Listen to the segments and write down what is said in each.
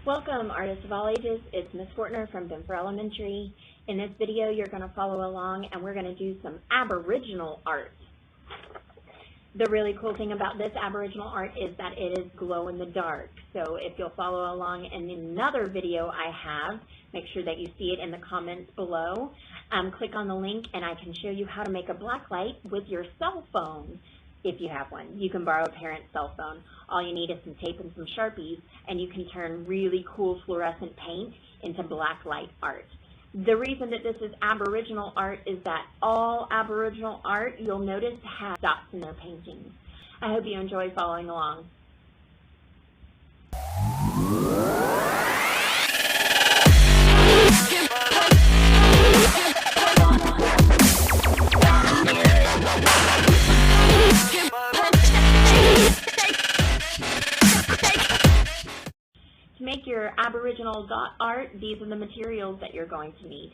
Welcome, artists of all ages. It's Miss Fortner from Denver Elementary. In this video, you're going to follow along, and we're going to do some Aboriginal art. The really cool thing about this Aboriginal art is that it is glow in the dark. So if you'll follow along in another video I have, make sure that you see it in the comments below. Click on the link, and I can show you how to make a blacklight with your cell phone. If you have one, you can borrow a parent's cell phone. All you need is some tape and some Sharpies, and you can turn really cool fluorescent paint into blacklight art. The reason that this is Aboriginal art is that all Aboriginal art, you'll notice, has dots in their paintings. I hope you enjoy following along. To make your Aboriginal dot art, these are the materials that you're going to need.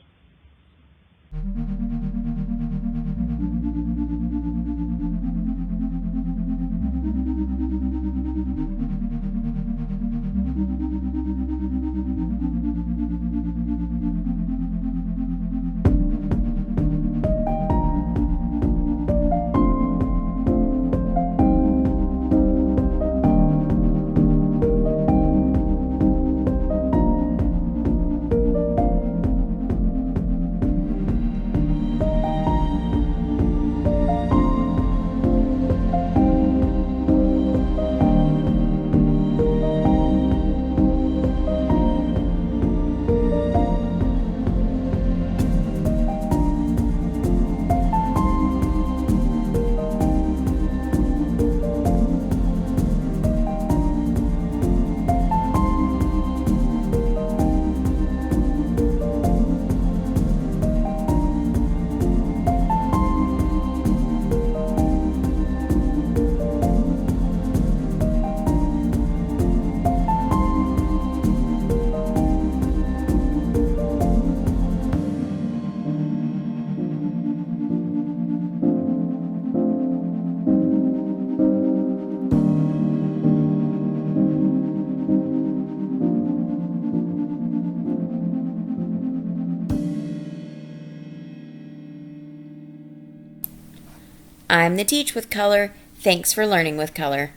I'm the Teach with Color. Thanks for learning with color.